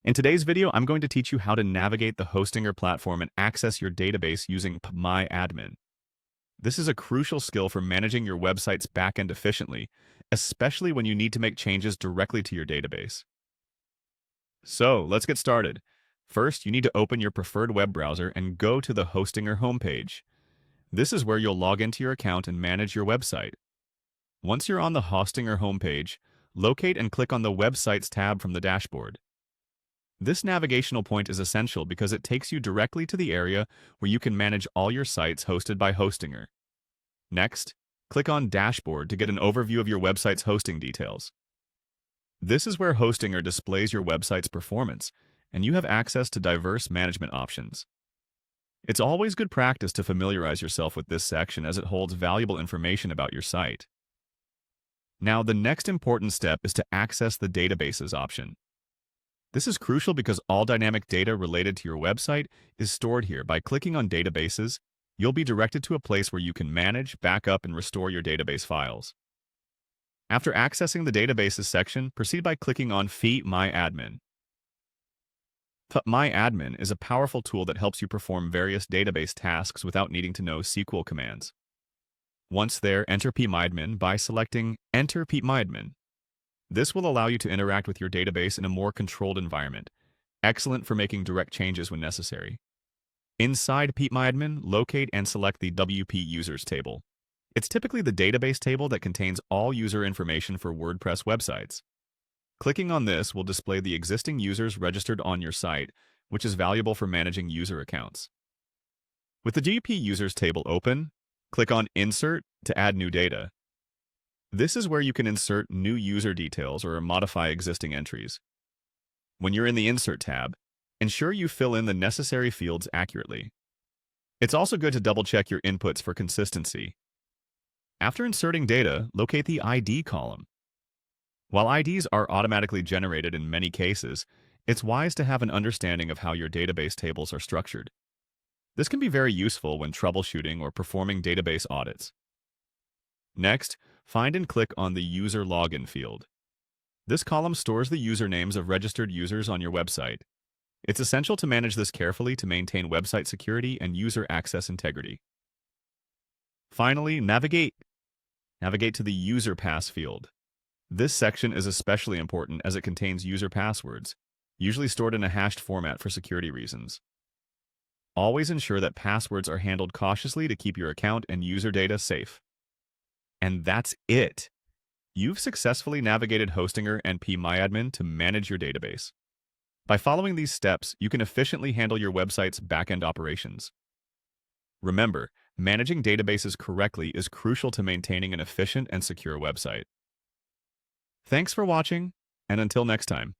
In today's video, I'm going to teach you how to navigate the Hostinger platform and access your database using PMyAdmin. This is a crucial skill for managing your website's backend efficiently, especially when you need to make changes directly to your database. So, let's get started. First, you need to open your preferred web browser and go to the Hostinger homepage. This is where you'll log into your account and manage your website. Once you're on the Hostinger homepage, locate and click on the Websites tab from the dashboard. This navigational point is essential because it takes you directly to the area where you can manage all your sites hosted by Hostinger. Next, click on Dashboard to get an overview of your website's hosting details. This is where Hostinger displays your website's performance, and you have access to diverse management options. It's always good practice to familiarize yourself with this section as it holds valuable information about your site. Now, the next important step is to access the Databases option. This is crucial because all dynamic data related to your website is stored here. By clicking on Databases, you'll be directed to a place where you can manage, backup, and restore your database files. After accessing the Databases section, proceed by clicking on PMyAdmin. PMyAdmin is a powerful tool that helps you perform various database tasks without needing to know SQL commands. Once there, enter PMyAdmin by selecting Enter PMyAdmin. This will allow you to interact with your database in a more controlled environment, excellent for making direct changes when necessary. Inside PMyAdmin, locate and select the WP Users table. It's typically the database table that contains all user information for WordPress websites. Clicking on this will display the existing users registered on your site, which is valuable for managing user accounts. With the WP Users table open, click on Insert to add new data. This is where you can insert new user details or modify existing entries. When you're in the Insert tab, ensure you fill in the necessary fields accurately. It's also good to double-check your inputs for consistency. After inserting data, locate the ID column. While IDs are automatically generated in many cases, it's wise to have an understanding of how your database tables are structured. This can be very useful when troubleshooting or performing database audits. Next, find and click on the User Login field. This column stores the usernames of registered users on your website. It's essential to manage this carefully to maintain website security and user access integrity. Finally, navigate to the User Pass field. This section is especially important as it contains user passwords, usually stored in a hashed format for security reasons. Always ensure that passwords are handled cautiously to keep your account and user data safe. And that's it. You've successfully navigated Hostinger and PMyAdmin to manage your database. By following these steps, you can efficiently handle your website's backend operations. Remember, managing databases correctly is crucial to maintaining an efficient and secure website. Thanks for watching, and until next time.